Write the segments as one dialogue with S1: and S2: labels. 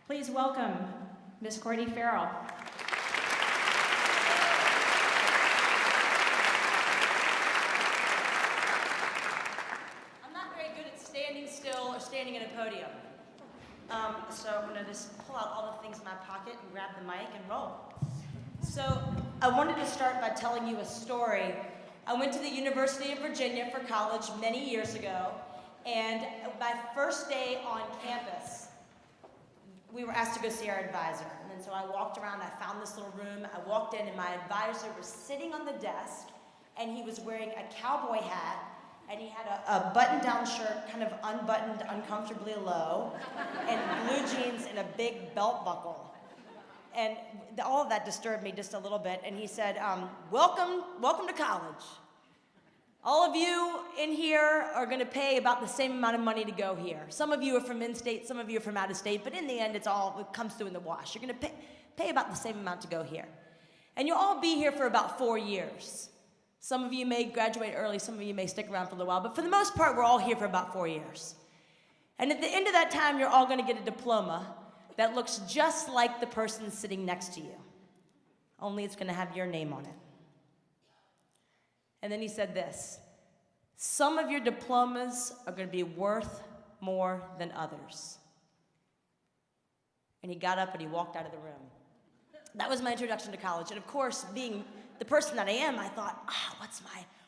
S1: Please welcome Miss Courtney Farrell.
S2: I'm not very good at standing still or standing at a podium. So I'm gonna just pull out all the things in my pocket and grab the mic and roll. So I wanted to start by telling you a story. I went to the University of Virginia for college many years ago, and my first day on campus, we were asked to go see our advisor. And then so I walked around, I found this little room, I walked in, and my advisor was sitting on the desk, and he was wearing a cowboy hat, and he had a button-down shirt, kind of unbuttoned uncomfortably low, and blue jeans and a big belt buckle. And all of that disturbed me just a little bit, and he said, welcome to college. All of you in here are gonna pay about the same amount of money to go here. Some of you are from in-state, some of you are from out of state, but in the end, it comes through in the wash. You're gonna pay about the same amount to go here. And you'll all be here for about 4 years. Some of you may graduate early, some of you may stick around for a little while, but for the most part, we're all here for about 4 years. And at the end of that time, you're all gonna get a diploma that looks just like the person sitting next to you, only it's gonna have your name on it. And then he said this: some of your diplomas are gonna be worth more than others. And he got up and he walked out of the room. That was my introduction to college. And of course, being the person that I am, I thought,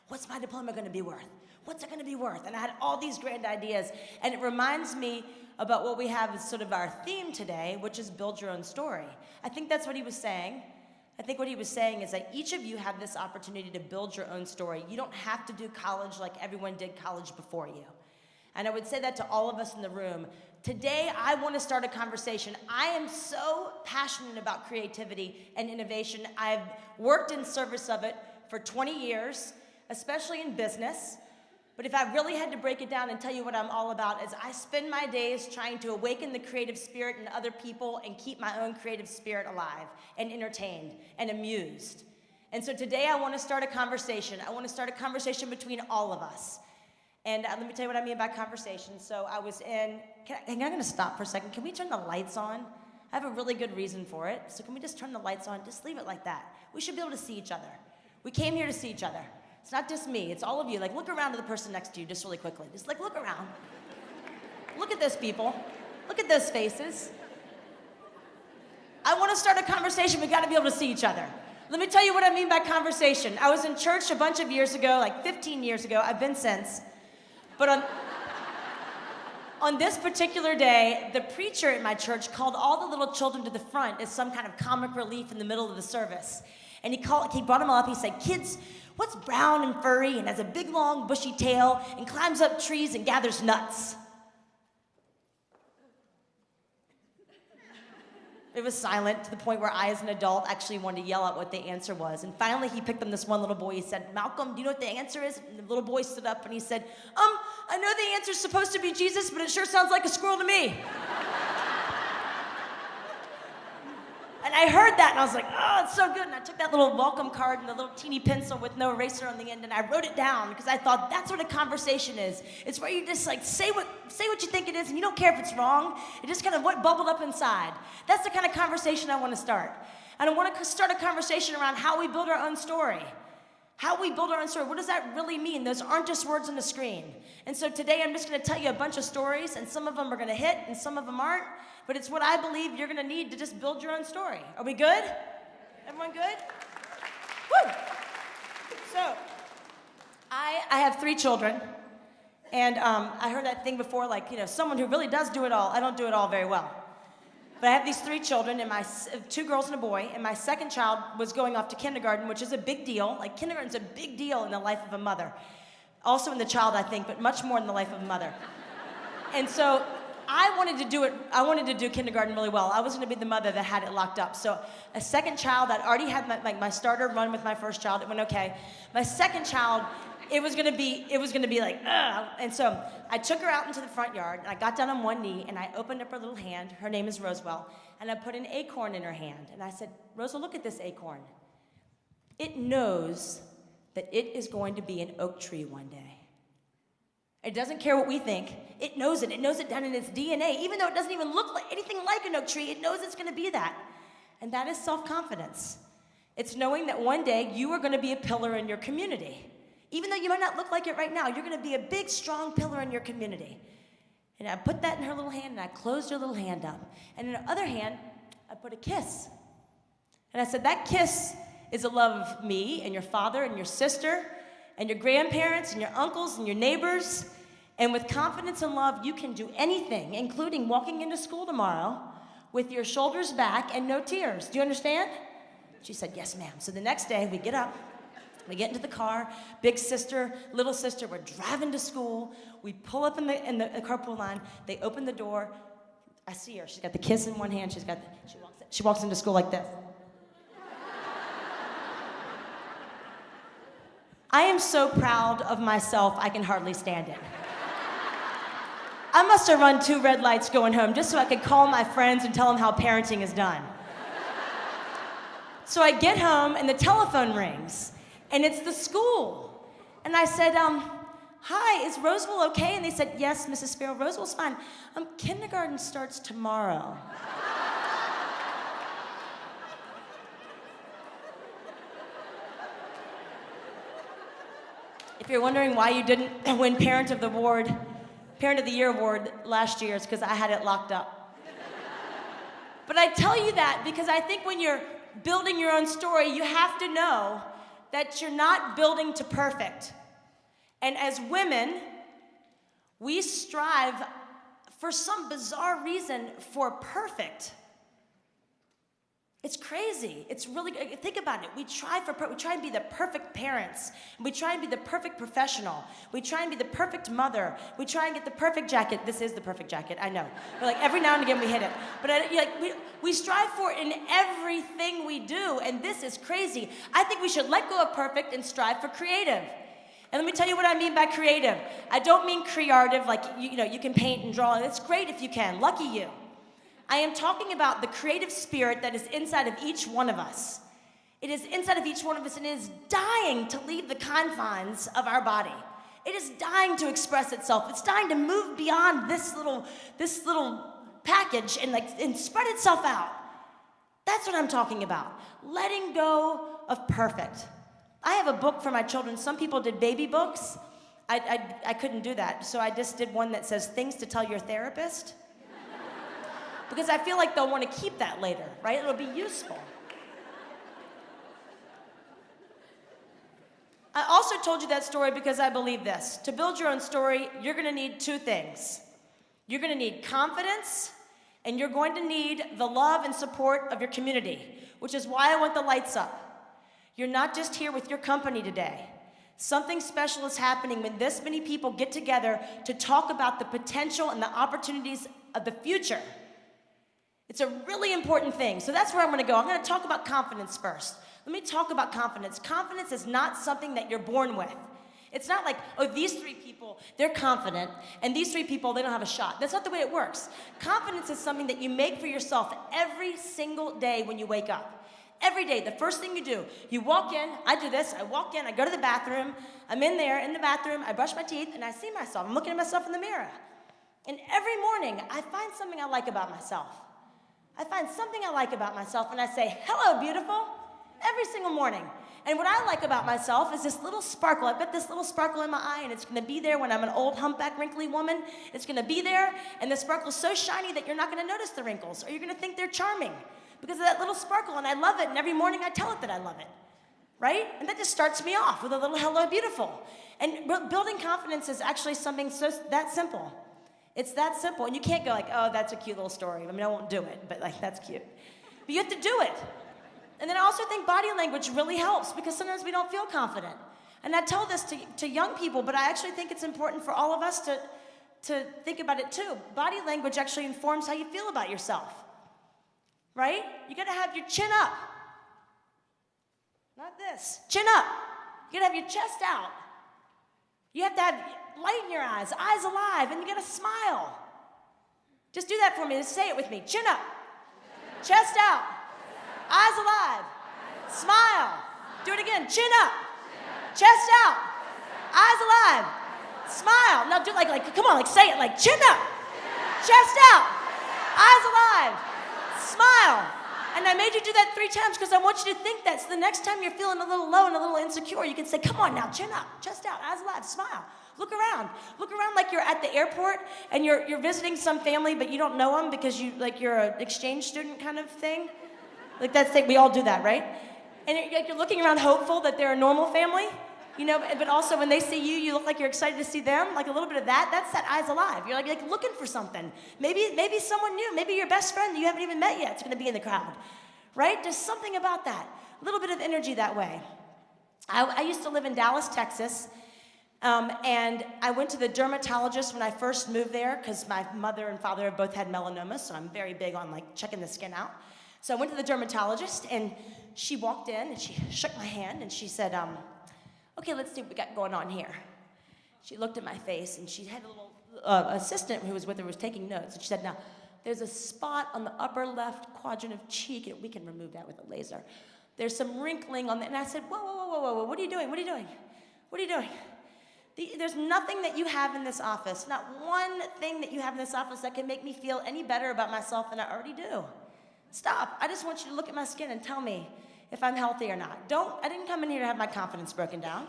S2: what's my diploma gonna be worth? What's it gonna be worth? And I had all these grand ideas. And it reminds me about what we have as sort of our theme today, which is build your own story. I think that's what he was saying. I think what he was saying is that each of you have this opportunity to build your own story. You don't have to do college like everyone did college before you. And I would say that to all of us in the room. Today, I want to start a conversation. I am so passionate about creativity and innovation. I've worked in service of it for 20 years, especially in business. But if I really had to break it down and tell you what I'm all about, is I spend my days trying to awaken the creative spirit in other people and keep my own creative spirit alive and entertained and amused. And so today I want to start a conversation. I want to start a conversation between all of us. And let me tell you what I mean by conversation. So I was in, I'm going to stop for a second. Can we turn the lights on? I have a really good reason for it. So can we just turn the lights on? Just leave it like that. We should be able to see each other. We came here to see each other. It's not just me, it's all of you. Like, look around to the person next to you just really quickly. Just like, look around. Look at this, people. Look at those faces. I want to start a conversation. We got to be able to see each other. Let me tell you what I mean by conversation. I was in church a bunch of years ago, like 15 years ago. I've been since. But on this particular day, the preacher at my church called all the little children to the front as some kind of comic relief in the middle of the service. And he brought them all up. He said, kids, what's brown and furry and has a big, long, bushy tail and climbs up trees and gathers nuts? It was silent to the point where I, as an adult, actually wanted to yell out what the answer was. And finally, he picked on this one little boy. He said, Malcolm, do you know what the answer is? And the little boy stood up and he said, I know the answer's supposed to be Jesus, but it sure sounds like a squirrel to me. And I heard that, and I was like, oh, it's so good. And I took that little welcome card and the little teeny pencil with no eraser on the end, and I wrote it down because I thought that's what a conversation is. It's where you just like say what you think it is, and you don't care if it's wrong. It just kind of what bubbled up inside. That's the kind of conversation I want to start. And I want to start a conversation around how we build our own story. How we build our own story. What does that really mean? Those aren't just words on the screen. And so today I'm just going to tell you a bunch of stories, and some of them are going to hit, and some of them aren't. But it's what I believe you're going to need to just build your own story. Are we good? Everyone good? Woo! So, I have 3 children, and I heard that thing before, like, someone who really does do it all. I don't do it all very well. But I have these 3 children, and 2 girls and a boy, and my second child was going off to kindergarten, which is a big deal. Like, kindergarten's a big deal in the life of a mother. Also in the child, I think, but much more in the life of a mother. And so I wanted to do kindergarten really well. I was going to be the mother that had it locked up. So a second child, I'd already had my starter run with my first child. It went okay. My second child, it was going to be like, ugh. And so I took her out into the front yard, and I got down on one knee, and I opened up her little hand. Her name is Rosewell. And I put an acorn in her hand. And I said, Rosewell, look at this acorn. It knows that it is going to be an oak tree one day. It doesn't care what we think. It knows it. It knows it down in its DNA. Even though it doesn't even look like anything like an oak tree, it knows it's going to be that. And that is self-confidence. It's knowing that one day you are going to be a pillar in your community. Even though you might not look like it right now, you're going to be a big, strong pillar in your community. And I put that in her little hand, and I closed her little hand up. And in her other hand, I put a kiss. And I said, that kiss is a love of me and your father and your sister and your grandparents and your uncles and your neighbors. And with confidence and love, you can do anything, including walking into school tomorrow with your shoulders back and no tears. Do you understand? She said, yes, ma'am. So the next day, we get up, we get into the car, big sister, little sister, we're driving to school. We pull up in the carpool line. They open the door. I see her. She's got the kiss in one hand. She walks into school like this. I am so proud of myself, I can hardly stand it. I must have run 2 red lights going home just so I could call my friends and tell them how parenting is done. So I get home and the telephone rings and it's the school. And I said, hi, is Roseville okay? And they said, yes, Mrs. Farrell, Roseville's fine. Kindergarten starts tomorrow. If you're wondering why you didn't win Parent of the Year award last year, it's because I had it locked up. But I tell you that because I think when you're building your own story, you have to know that you're not building to perfect. And as women, we strive for some bizarre reason for perfect. It's crazy. It's really, think about it. We try and be the perfect parents. We try and be the perfect professional. We try and be the perfect mother. We try and get the perfect jacket. This is the perfect jacket, I know. But like every now and again we hit it. But we strive for it in everything we do, and this is crazy. I think we should let go of perfect and strive for creative. And let me tell you what I mean by creative. I don't mean creative, like you can paint and draw. It's great if you can. Lucky you. I am talking about the creative spirit that is inside of each one of us. It is inside of each one of us, and it is dying to leave the confines of our body. It is dying to express itself. It's dying to move beyond this little package and spread itself out. That's what I'm talking about. Letting go of perfect. I have a book for my children. Some people did baby books. I couldn't do that, so I just did one that says things to tell your therapist. Because I feel like they'll want to keep that later, right? It'll be useful. I also told you that story because I believe this. To build your own story, you're going to need 2 things. You're going to need confidence, and you're going to need the love and support of your community, which is why I want the lights up. You're not just here with your company today. Something special is happening when this many people get together to talk about the potential and the opportunities of the future. It's a really important thing. So that's where I'm going to go. I'm going to talk about confidence first. Let me talk about confidence. Confidence is not something that you're born with. It's not like, oh, these 3 people, they're confident, and these 3 people, they don't have a shot. That's not the way it works. Confidence is something that you make for yourself every single day when you wake up. Every day, the first thing you do, you walk in, I do this, I walk in, I go to the bathroom, I'm in there, in the bathroom, I brush my teeth, and I see myself. I'm looking at myself in the mirror. And every morning, I find something I like about myself. I find something I like about myself, and I say, hello, beautiful, every single morning. And what I like about myself is this little sparkle. I've got this little sparkle in my eye, and it's going to be there when I'm an old, humpback, wrinkly woman. It's going to be there, and the sparkle's so shiny that you're not going to notice the wrinkles, or you're going to think they're charming because of that little sparkle, and I love it, and every morning I tell it that I love it, right? And that just starts me off with a little hello, beautiful. And building confidence is actually something that simple. It's that simple, and you can't go like, oh, that's a cute little story. I mean, I won't do it, but like, that's cute. But you have to do it. And then I also think body language really helps because sometimes we don't feel confident. And I tell this to young people, but I actually think it's important for all of us to think about it too. Body language actually informs how you feel about yourself, right? You gotta have your chin up. Not this, chin up. You gotta have your chest out. You have to have light in your eyes alive, and you gotta smile. Just do that for me, just say it with me. Chin up, chest out, eyes alive, smile. Do it again, chin up, chest out, eyes alive, Smile. Now do come on, say it, chin up, chest out, eyes alive, smile. And I made you do that 3 times because I want you to think that. So the next time you're feeling a little low and a little insecure, you can say, come on now, chin up, chest out, eyes alive, smile. Look around. Look around like you're at the airport and you're visiting some family, but you don't know them because you're an exchange student kind of thing. That's we all do that, right? And you're looking around hopeful that they're a normal family, but also when they see you, you look like you're excited to see them, a little bit of that. That's that eyes alive. You're looking for something. Maybe someone new, maybe your best friend that you haven't even met yet is going to be in the crowd, right? There's something about that. A little bit of energy that way. I used to live in Dallas, Texas, and I went to the dermatologist when I first moved there because my mother and father both had melanoma, so I'm very big on checking the skin out. So I went to the dermatologist, and she walked in, and she shook my hand, and she said, okay, let's see what we got going on here. She looked at my face, and she had a little assistant who was with her was taking notes, and she said, now, there's a spot on the upper left quadrant of cheek, and we can remove that with a laser. There's some wrinkling on that, and I said, whoa, what are you doing? What are you doing? What are you doing? There's nothing that you have in this office, not one thing that you have in this office that can make me feel any better about myself than I already do. Stop. I just want you to look at my skin and tell me if I'm healthy or not. I didn't come in here to have my confidence broken down.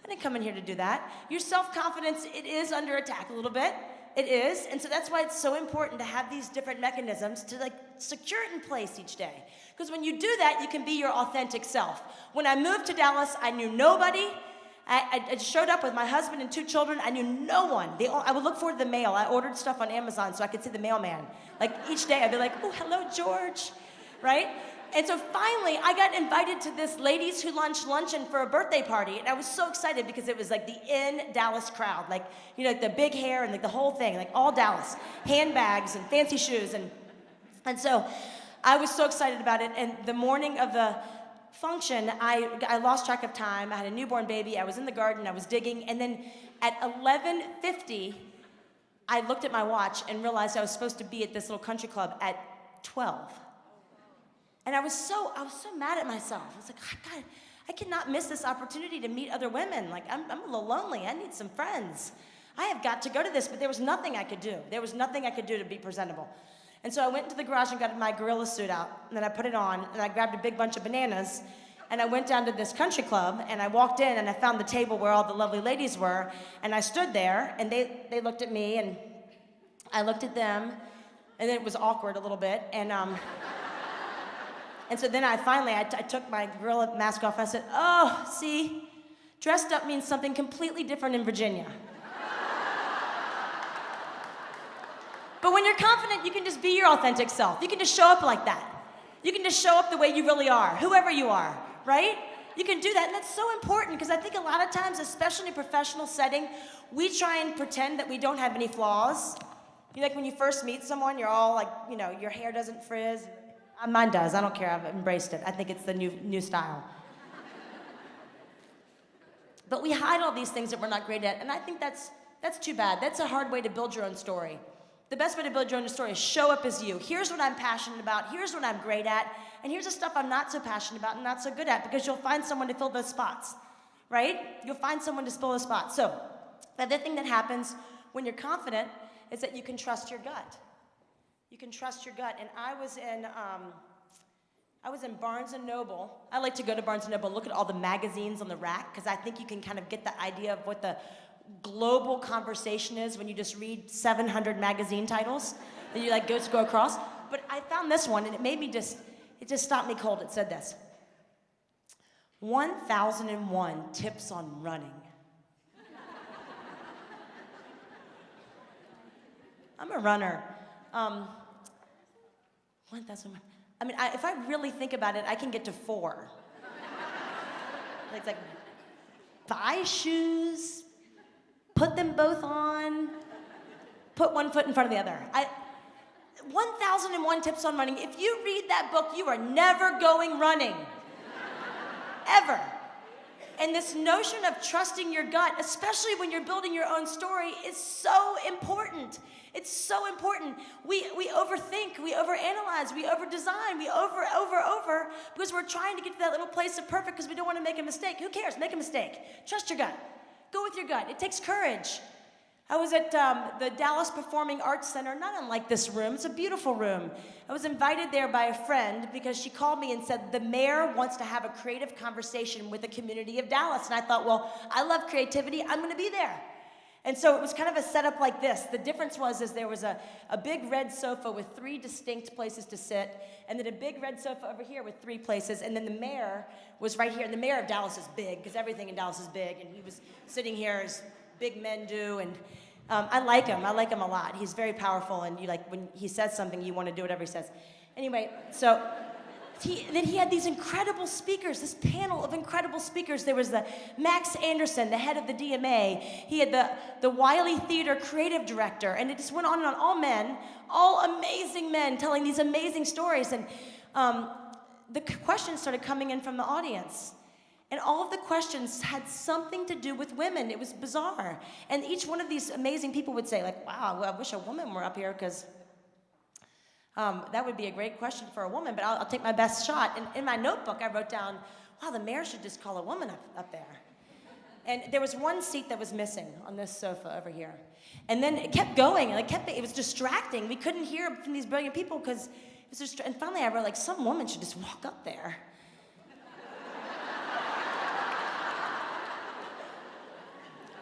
S2: I didn't come in here to do that. Your self-confidence, it is under attack a little bit. It is. And so that's why it's so important to have these different mechanisms to secure it in place each day. Because when you do that, you can be your authentic self. When I moved to Dallas, I knew nobody. I showed up with my husband and 2 children. I knew no one. I would look forward to the mail. I ordered stuff on Amazon so I could see the mailman. Each day I'd be like, oh, hello, George, right? And so finally I got invited to this ladies who luncheon for a birthday party. And I was so excited because it was the in Dallas crowd. The big hair and the whole thing, all Dallas. Handbags and fancy shoes. And so I was so excited about it. And the morning of the function, I lost track of time. I had a newborn baby. I was in the garden. I was digging. And then at 11:50, I looked at my watch and realized I was supposed to be at this little country club at 12. And I was so mad at myself. I was like, God, I cannot miss this opportunity to meet other women. I'm a little lonely. I need some friends. I have got to go to this, but there was nothing I could do. There was nothing I could do to be presentable. And so I went into the garage and got my gorilla suit out, and then I put it on, and I grabbed a big bunch of bananas, and I went down to this country club, and I walked in, and I found the table where all the lovely ladies were, and I stood there, and they looked at me, and I looked at them, and then it was awkward a little bit, and so then I took my gorilla mask off, and I said, oh, see, dressed up means something completely different in Virginia. But when you're confident, you can just be your authentic self. You can just show up like that. You can just show up the way you really are, whoever you are, right? You can do that, and that's so important because I think a lot of times, especially in a professional setting, we try and pretend that we don't have any flaws. When you first meet someone, you're all your hair doesn't frizz. Mine does. I don't care. I've embraced it. I think it's the new style. But we hide all these things that we're not great at, and I think that's too bad. That's a hard way to build your own story. The best way to build your own story is show up as you. Here's what I'm passionate about. Here's what I'm great at. And here's the stuff I'm not so passionate about and not so good at, because you'll find someone to fill those spots, right? You'll find someone to fill those spots. So the other thing that happens when you're confident is that you can trust your gut. You can trust your gut. And I was in Barnes & Noble. I like to go to Barnes & Noble and look at all the magazines on the rack, because I think you can kind of get the idea of what the global conversation is when you just read 700 magazine titles and you go across. But I found this one, and it just stopped me cold. It said this: 1001 tips on running. I'm a runner. 1001. If I really think about it, I can get to 4. It's buy shoes, put them both on, put one foot in front of the other. 1001 tips on running. If you read that book, you are never going running. Ever. And this notion of trusting your gut, especially when you're building your own story, is so important. It's so important. We overthink, we overanalyze, we overdesign, we over, because we're trying to get to that little place of perfect because we don't want to make a mistake. Who cares? Make a mistake. Trust your gut. Go with your gut. It takes courage. I was at the Dallas Performing Arts Center, not unlike this room. It's a beautiful room. I was invited there by a friend because she called me and said, the mayor wants to have a creative conversation with the community of Dallas. And I thought, well, I love creativity. I'm going to be there. And so it was kind of a setup like this. The difference was there was a big red sofa with 3 distinct places to sit, and then a big red sofa over here with 3 places, and then the mayor was right here. And the mayor of Dallas is big, because everything in Dallas is big, and he was sitting here as big men do, and I like him. I like him a lot. He's very powerful, and when he says something, you want to do whatever he says. Anyway, so then he had these incredible speakers, this panel of incredible speakers. There was the Max Anderson, the head of the DMA. He had the Wiley Theater creative director, and it just went on and on. All men, all amazing men telling these amazing stories. And the questions started coming in from the audience. And all of the questions had something to do with women. It was bizarre. And each one of these amazing people would say, like, wow, well, I wish a woman were up here, because that would be a great question for a woman, but I'll take my best shot. And in my notebook, I wrote down, wow, the mayor should just call a woman up there. And there was one seat that was missing on this sofa over here. And then it kept going, and it was distracting. We couldn't hear from these brilliant people, because it was just, and finally I wrote, like, some woman should just walk up there.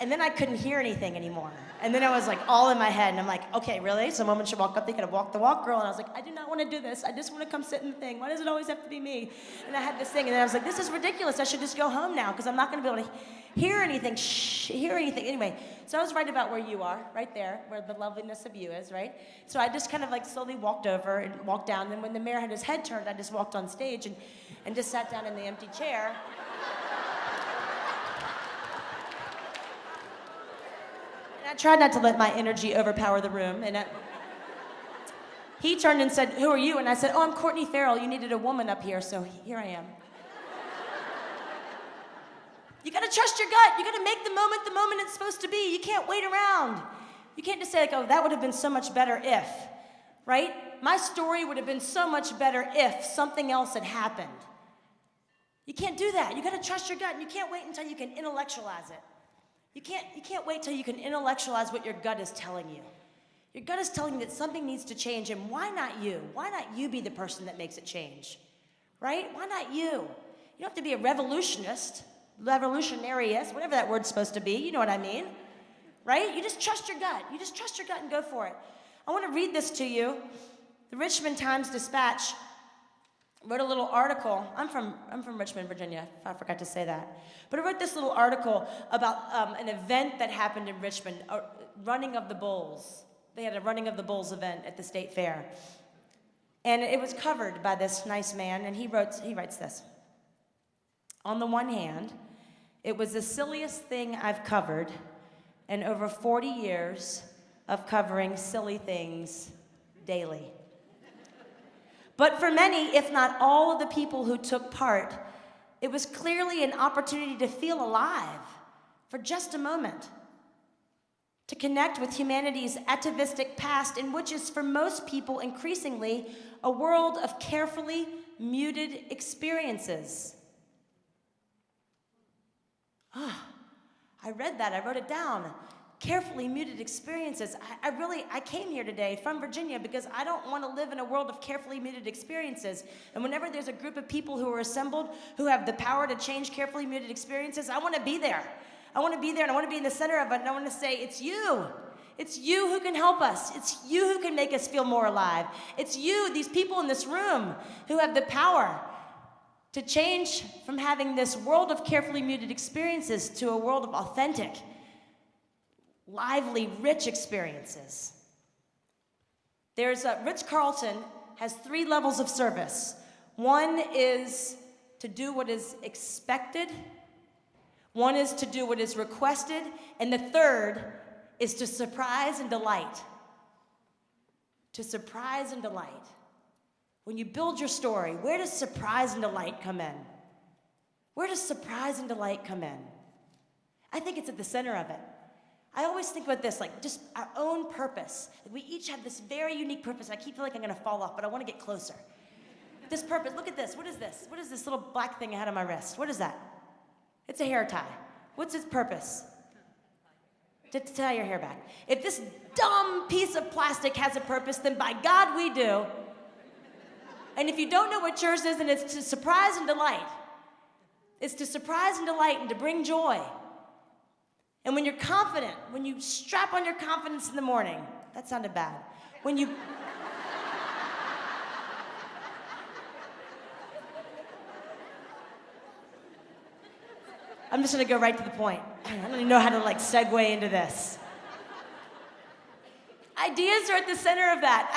S2: And then I couldn't hear anything anymore. And then I was like all in my head, and I'm like, okay, really? Some woman should walk up, they could have walked the walk, girl. And I was like, I do not want to do this. I just want to come sit in the thing. Why does it always have to be me? And I had this thing, and then I was like, this is ridiculous. I should just go home now, because I'm not going to be able to hear anything, hear anything. Anyway, so I was right about where you are, right there, where the loveliness of you is, right? So I just kind of like slowly walked over and walked down. And then when the mayor had his head turned, I just walked on stage and just sat down in the empty chair. I tried not to let my energy overpower the room, and he turned and said, who are you? And I said, oh, I'm Courtney Farrell. You needed a woman up here, so here I am. You gotta trust your gut. You gotta make the moment it's supposed to be. You can't wait around. You can't just say, like, oh, that would have been so much better if, right? My story would have been so much better if something else had happened. You can't do that. You gotta trust your gut, and you can't wait until you can intellectualize it. You can't wait till you can intellectualize what your gut is telling you. Your gut is telling you that something needs to change, and why not you? Why not you be the person that makes it change? Right? Why not you? You don't have to be a revolutionist, revolutionariist, whatever that word's supposed to be, you know what I mean? Right? You just trust your gut. You just trust your gut and go for it. I want to read this to you. The Richmond Times-Dispatch wrote a little article. I'm from Richmond, Virginia. I forgot to say that. But I wrote this little article about an event that happened in Richmond, a running of the bulls. They had a running of the bulls event at the state fair. And it was covered by this nice man, and he writes this. On the one hand, it was the silliest thing I've covered in over 40 years of covering silly things daily. But for many, if not all of the people who took part, it was clearly an opportunity to feel alive for just a moment, to connect with humanity's atavistic past, in which is for most people increasingly a world of carefully muted experiences. I read that, I wrote it down. Carefully muted experiences. I came here today from Virginia because I don't want to live in a world of carefully muted experiences. And whenever there's a group of people who are assembled who have the power to change carefully muted experiences, I want to be there. I want to be there, and I want to be in the center of it, and I want to say, it's you. It's you who can help us. It's you who can make us feel more alive. It's you, these people in this room, who have the power to change from having this world of carefully muted experiences to a world of authentic, lively, rich experiences. Ritz-Carlton has 3 levels of service. One is to do what is expected. One is to do what is requested. And the third is to surprise and delight. To surprise and delight. When you build your story, where does surprise and delight come in? Where does surprise and delight come in? I think it's at the center of it. I always think about this, like just our own purpose. We each have this very unique purpose. I keep feeling like I'm going to fall off, but I want to get closer. This purpose, look at this. What is this? What is this little black thing I had on my wrist? What is that? It's a hair tie. What's its purpose? to tie your hair back. If this dumb piece of plastic has a purpose, then by God we do. And if you don't know what yours is, then it's to surprise and delight. It's to surprise and delight and to bring joy. And when you're confident, when you strap on your confidence in the morning, that sounded bad. When you I'm just gonna go right to the point. I don't even know how to segue into this. Ideas are at the center of that.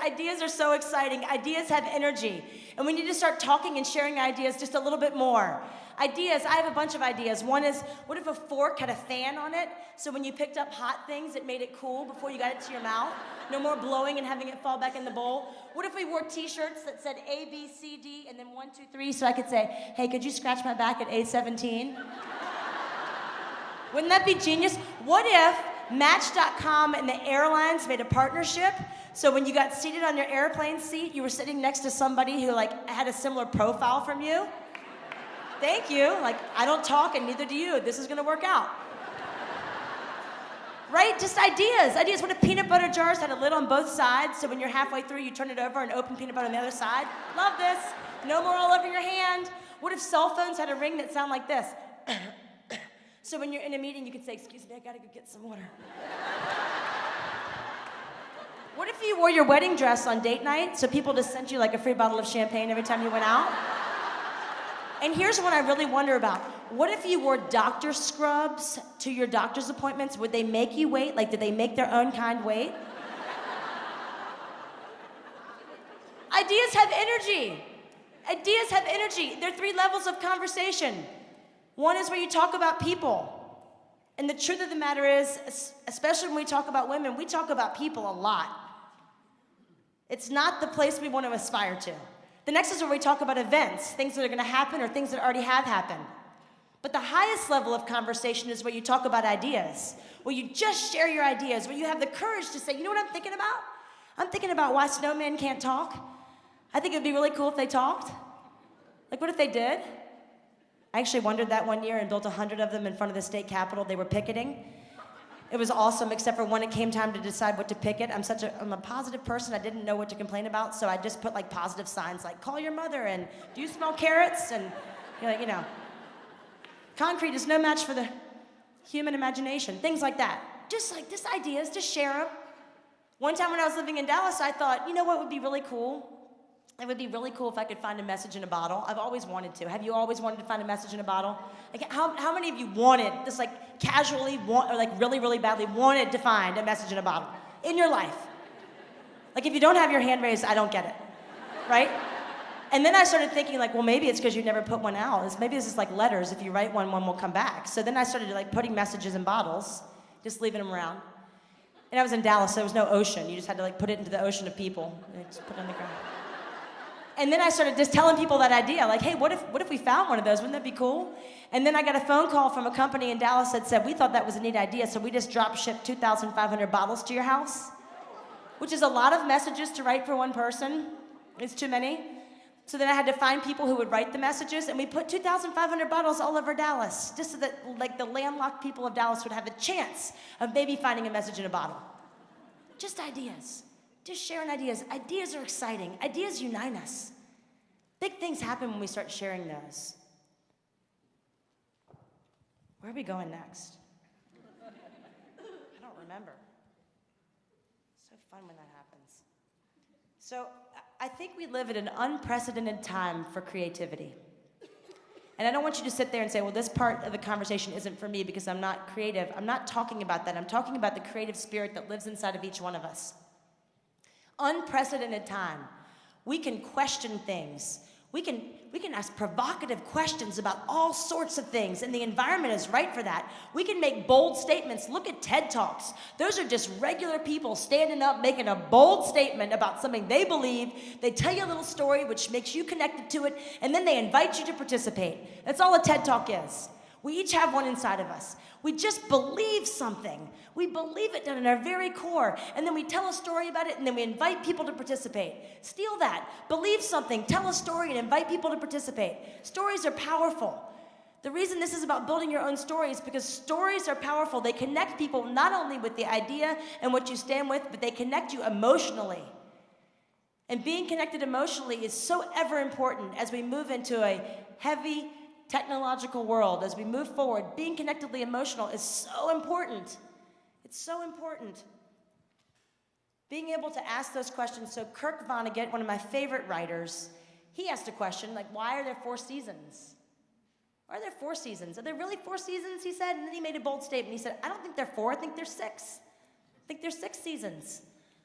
S2: Ideas are so exciting. Ideas have energy. And we need to start talking and sharing ideas just a little bit more. Ideas, I have a bunch of ideas. One is, what if a fork had a fan on it? So when you picked up hot things, it made it cool before you got it to your mouth. No more blowing and having it fall back in the bowl. What if we wore t-shirts that said A, B, C, D, and then 1, 2, 3, so I could say, hey, could you scratch my back at A17? Wouldn't that be genius? What if Match.com and the airlines made a partnership, so when you got seated on your airplane seat, you were sitting next to somebody who had a similar profile from you? Thank you. I don't talk and neither do you. This is gonna work out. Right? Just ideas. Ideas. What if peanut butter jars had a lid on both sides, so when you're halfway through, you turn it over and open peanut butter on the other side? Love this. No more all over your hand. What if cell phones had a ring that sounded like this? So when you're in a meeting, you could say, excuse me, I gotta go get some water. What if you wore your wedding dress on date night, so people just sent you a free bottle of champagne every time you went out? And here's what I really wonder about. What if you wore doctor scrubs to your doctor's appointments? Would they make you wait? Did they make their own kind wait? Ideas have energy. Ideas have energy. There are 3 levels of conversation. One is where you talk about people. And the truth of the matter is, especially when we talk about women, we talk about people a lot. It's not the place we want to aspire to. The next is where we talk about events, things that are going to happen or things that already have happened. But the highest level of conversation is where you talk about ideas, where you just share your ideas, where you have the courage to say, you know what I'm thinking about? I'm thinking about why snowmen can't talk. I think it would be really cool if they talked. What if they did? I actually wondered that one year and built 100 of them in front of the state capitol. They were picketing. It was awesome, except for when it came time to decide what to picket. I'm a positive person. I didn't know what to complain about, so I just put positive signs call your mother and do you smell carrots? And concrete is no match for the human imagination. Things like that. Just ideas, just share them. One time when I was living in Dallas, I thought, you know what would be really cool? It would be really cool if I could find a message in a bottle. I've always wanted to. Have you always wanted to find a message in a bottle? How many of you wanted, just casually, really, really badly wanted to find a message in a bottle in your life? If you don't have your hand raised, I don't get it, right? And then I started thinking well, maybe it's because you never put one out. Maybe this is letters. If you write one will come back. So then I started putting messages in bottles, just leaving them around. And I was in Dallas, so there was no ocean. You just had to put it into the ocean of people and just put it on the ground. And then I started just telling people that idea, hey, what if we found one of those? Wouldn't that be cool? And then I got a phone call from a company in Dallas that said, we thought that was a neat idea, so we just drop shipped 2,500 bottles to your house, which is a lot of messages to write for one person. It's too many. So then I had to find people who would write the messages, and we put 2,500 bottles all over Dallas, just so that the landlocked people of Dallas would have a chance of maybe finding a message in a bottle. Just ideas. Just sharing ideas. Ideas are exciting. Ideas unite us. Big things happen when we start sharing those. Where are we going next? I don't remember. It's so fun when that happens. So I think we live at an unprecedented time for creativity. And I don't want you to sit there and say, well, this part of the conversation isn't for me because I'm not creative. I'm not talking about that. I'm talking about the creative spirit that lives inside of each one of us. Unprecedented time. We can question things. We can ask provocative questions about all sorts of things, and the environment is right for that. We can make bold statements. Look at TED Talks. Those are just regular people standing up, making a bold statement about something they believe. They tell you a little story which makes you connected to it, and then they invite you to participate. That's all a TED Talk is. We each have one inside of us. We just believe something. We believe it down in our very core, and then we tell a story about it, and then we invite people to participate. Steal that. Believe something. Tell a story and invite people to participate. Stories are powerful. The reason this is about building your own story is because stories are powerful. They connect people not only with the idea and what you stand with, but they connect you emotionally. And being connected emotionally is so ever important as we move into a heavy technological world. As we move forward, being connectedly emotional is so important. It's so important. Being able to ask those questions. So Kurt Vonnegut, one of my favorite writers, he asked a question like, why are there 4 seasons? Why are there 4 seasons? Are there really 4 seasons, he said? And then he made a bold statement. He said, I don't think they're 4, I think they're 6. I think there's 6 seasons.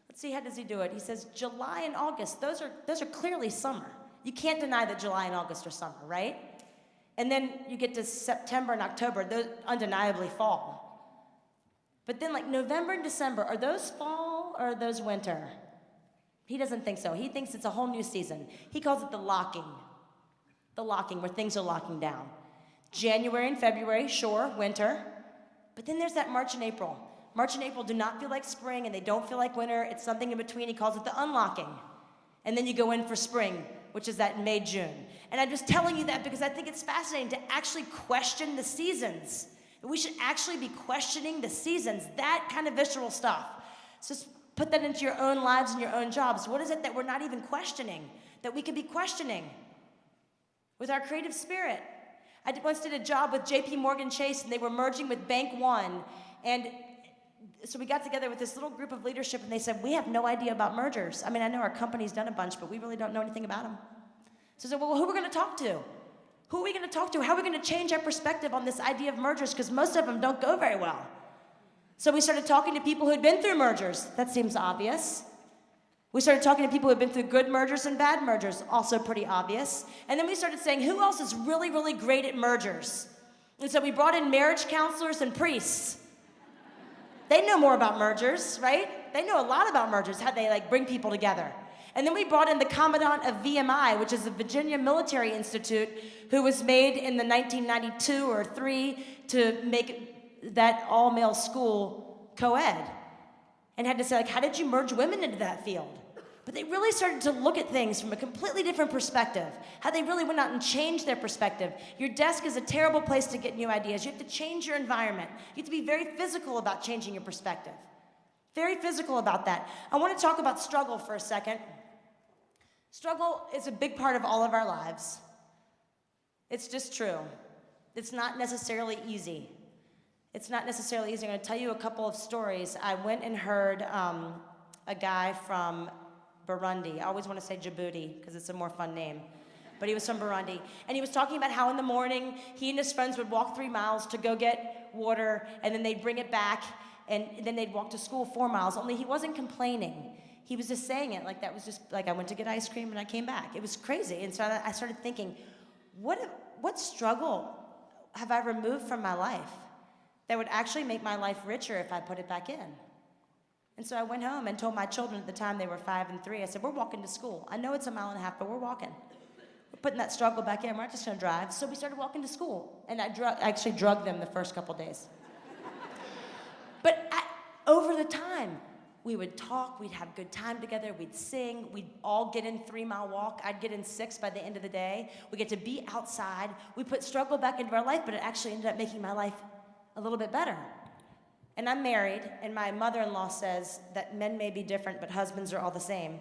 S2: Let's see, how does he do it? He says, July and August, those are clearly summer. You can't deny that July and August are summer, right? And then you get to September and October, those undeniably fall. But then like November and December, are those fall or are those winter? He doesn't think so. He thinks it's a whole new season. He calls it the locking, where things are locking down. January and February, sure, winter. But then there's that March and April. March and April do not feel like spring, and they don't feel like winter. It's something in between. He calls it the unlocking. And then you go in for spring, which is that May, June. And I'm just telling you that because I think it's fascinating to actually question the seasons. We should actually be questioning the seasons, that kind of visceral stuff. So just put that into your own lives and your own jobs. What is it that we're not even questioning, that we could be questioning with our creative spirit? I once did a job with JP Morgan Chase, and they were merging with Bank One. And so we got together with this little group of leadership, and they said, we have no idea about mergers. I mean, I know our company's done a bunch, but we really don't know anything about them. So I said, well, who are we going to talk to? Who are we going to talk to? How are we going to change our perspective on this idea of mergers? Because most of them don't go very well. So we started talking to people who had been through mergers. That seems obvious. We started talking to people who had been through good mergers and bad mergers, also pretty obvious. And then we started saying, who else is really, really great at mergers? And so we brought in marriage counselors and priests. They know more about mergers, right? They know a lot about mergers, how they like bring people together. And then we brought in the commandant of VMI, which is the Virginia Military Institute, who was made in the 1992 or 3 to make that all-male school co-ed. And had to say, like, how did you merge women into that field? But they really started to look at things from a completely different perspective, how they really went out and changed their perspective. Your desk is a terrible place to get new ideas. You have to change your environment. You have to be very physical about changing your perspective. Very physical about that. I want to talk about struggle for a second. Struggle is a big part of all of our lives. It's just true. It's not necessarily easy. It's not necessarily easy. I'm going to tell you a couple of stories. I went and heard a guy from Burundi. I always want to say Djibouti because it's a more fun name. But he was from Burundi. And he was talking about how in the morning he and his friends would walk 3 miles to go get water, and then they'd bring it back, and then they'd walk to school 4 miles. Only he wasn't complaining. He was just saying it like that was just like I went to get ice cream and I came back. It was crazy. And so I started thinking, what struggle have I removed from my life that would actually make my life richer if I put it back in? And so I went home and told my children at the time, they were 5 and 3, I said, we're walking to school. I know it's a mile and a half, but we're walking. We're putting that struggle back in. We're not just going to drive. So we started walking to school. And I actually drugged them the first couple days. But over the time, we would talk, we'd have good time together, we'd sing, we'd all get in 3-mile walk. I'd get in 6 by the end of the day. We get to be outside. We put struggle back into our life, but it actually ended up making my life a little bit better. And I'm married, and my mother-in-law says that men may be different, but husbands are all the same.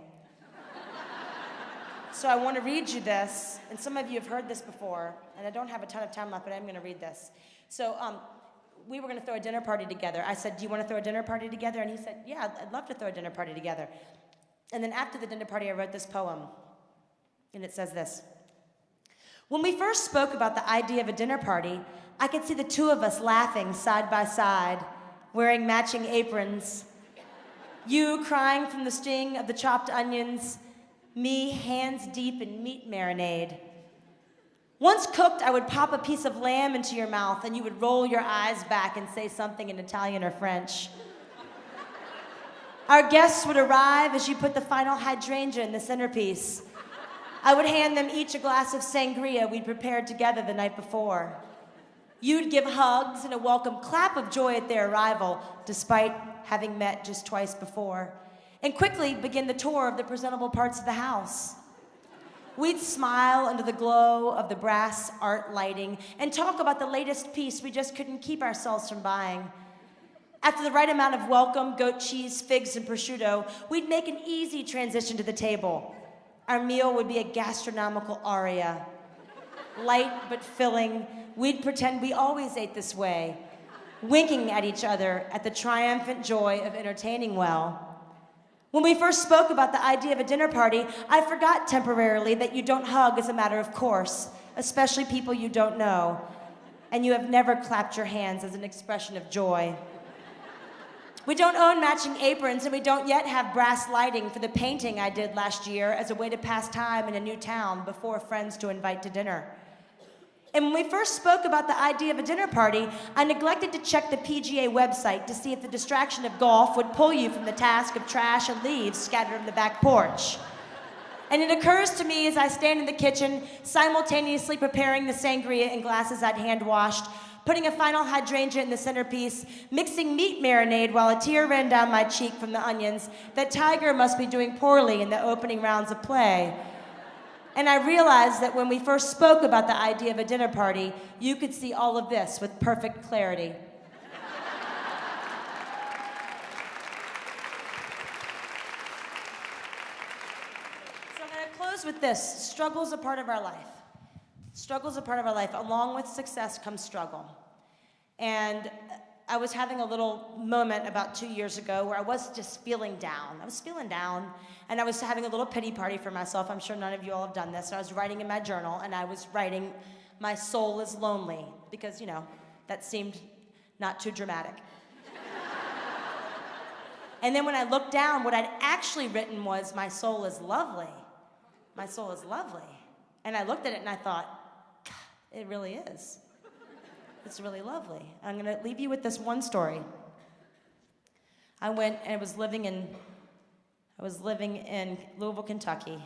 S2: So I want to read you this, and some of you have heard this before, and I don't have a ton of time left, but I'm going to read this. So we were going to throw a dinner party together. I said, do you want to throw a dinner party together? And he said, yeah, I'd love to throw a dinner party together. And then after the dinner party, I wrote this poem, and it says this. When we first spoke about the idea of a dinner party, I could see the two of us laughing side by side, wearing matching aprons. You crying from the sting of the chopped onions, me hands deep in meat marinade. Once cooked, I would pop a piece of lamb into your mouth and you would roll your eyes back and say something in Italian or French. Our guests would arrive as you put the final hydrangea in the centerpiece. I would hand them each a glass of sangria we'd prepared together the night before. You'd give hugs and a welcome clap of joy at their arrival, despite having met just twice before, and quickly begin the tour of the presentable parts of the house. We'd smile under the glow of the brass art lighting and talk about the latest piece we just couldn't keep ourselves from buying. After the right amount of welcome, goat cheese, figs, and prosciutto, we'd make an easy transition to the table. Our meal would be a gastronomical aria. Light but filling, we'd pretend we always ate this way, winking at each other at the triumphant joy of entertaining well. When we first spoke about the idea of a dinner party, I forgot temporarily that you don't hug as a matter of course, especially people you don't know, and you have never clapped your hands as an expression of joy. We don't own matching aprons, and we don't yet have brass lighting for the painting I did last year as a way to pass time in a new town before friends to invite to dinner. And when we first spoke about the idea of a dinner party, I neglected to check the PGA website to see if the distraction of golf would pull you from the task of trash and leaves scattered on the back porch. And it occurs to me as I stand in the kitchen, simultaneously preparing the sangria in glasses I'd hand-washed, putting a final hydrangea in the centerpiece, mixing meat marinade while a tear ran down my cheek from the onions, that Tiger must be doing poorly in the opening rounds of play. And I realized that when we first spoke about the idea of a dinner party, you could see all of this with perfect clarity. So I'm going to close with this. Struggle's a part of our life. Struggle's a part of our life. Along with success comes struggle. And I was having a little moment about 2 years ago where I was just feeling down. I was feeling down, and I was having a little pity party for myself. I'm sure none of you all have done this. And I was writing in my journal, and I was writing, "My soul is lonely," because, you know, that seemed not too dramatic. And then when I looked down, what I'd actually written was, "My soul is lovely. My soul is lovely." And I looked at it and I thought, God, it really is. It's really lovely. I'm going to leave you with this one story. I went and was living in Louisville, Kentucky,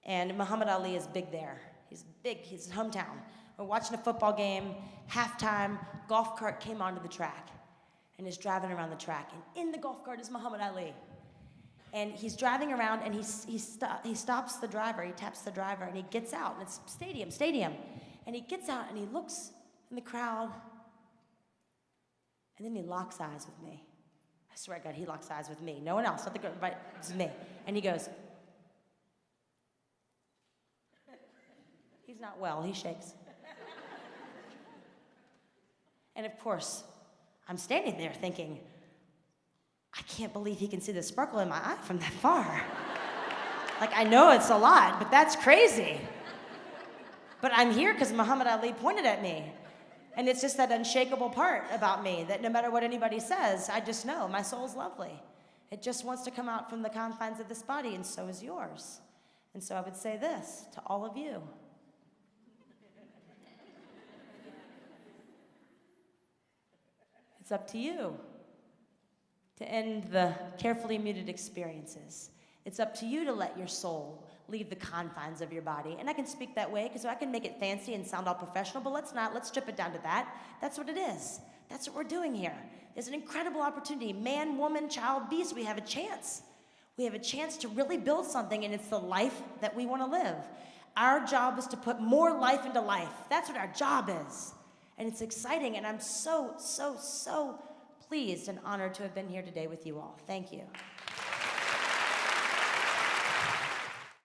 S2: and Muhammad Ali is big there. He's big. He's his hometown. We're watching a football game. Halftime, golf cart came onto the track and is driving around the track. And in the golf cart is Muhammad Ali. And he's driving around, and he stops the driver. He taps the driver, and he gets out. And it's stadium. And he gets out, and he looks in the crowd, and then he locks eyes with me. I swear to God, he locks eyes with me. No one else, not the girl, but it's me. And he goes, he's not well, he shakes. And of course, I'm standing there thinking, I can't believe he can see the sparkle in my eye from that far. Like, I know it's a lot, but that's crazy. But I'm here because Muhammad Ali pointed at me. And it's just that unshakable part about me that no matter what anybody says, I just know my soul's lovely. It just wants to come out from the confines of this body, and so is yours. And so I would say this to all of you. It's up to you to end the carefully muted experiences. It's up to you to let your soul leave the confines of your body. And I can speak that way because I can make it fancy and sound all professional, but let's not. Let's strip it down to that. That's what it is. That's what we're doing here. There's an incredible opportunity. Man, woman, child, beast, we have a chance. We have a chance to really build something, and it's the life that we want to live. Our job is to put more life into life. That's what our job is. And it's exciting, and I'm so pleased and honored to have been here today with you all. Thank you.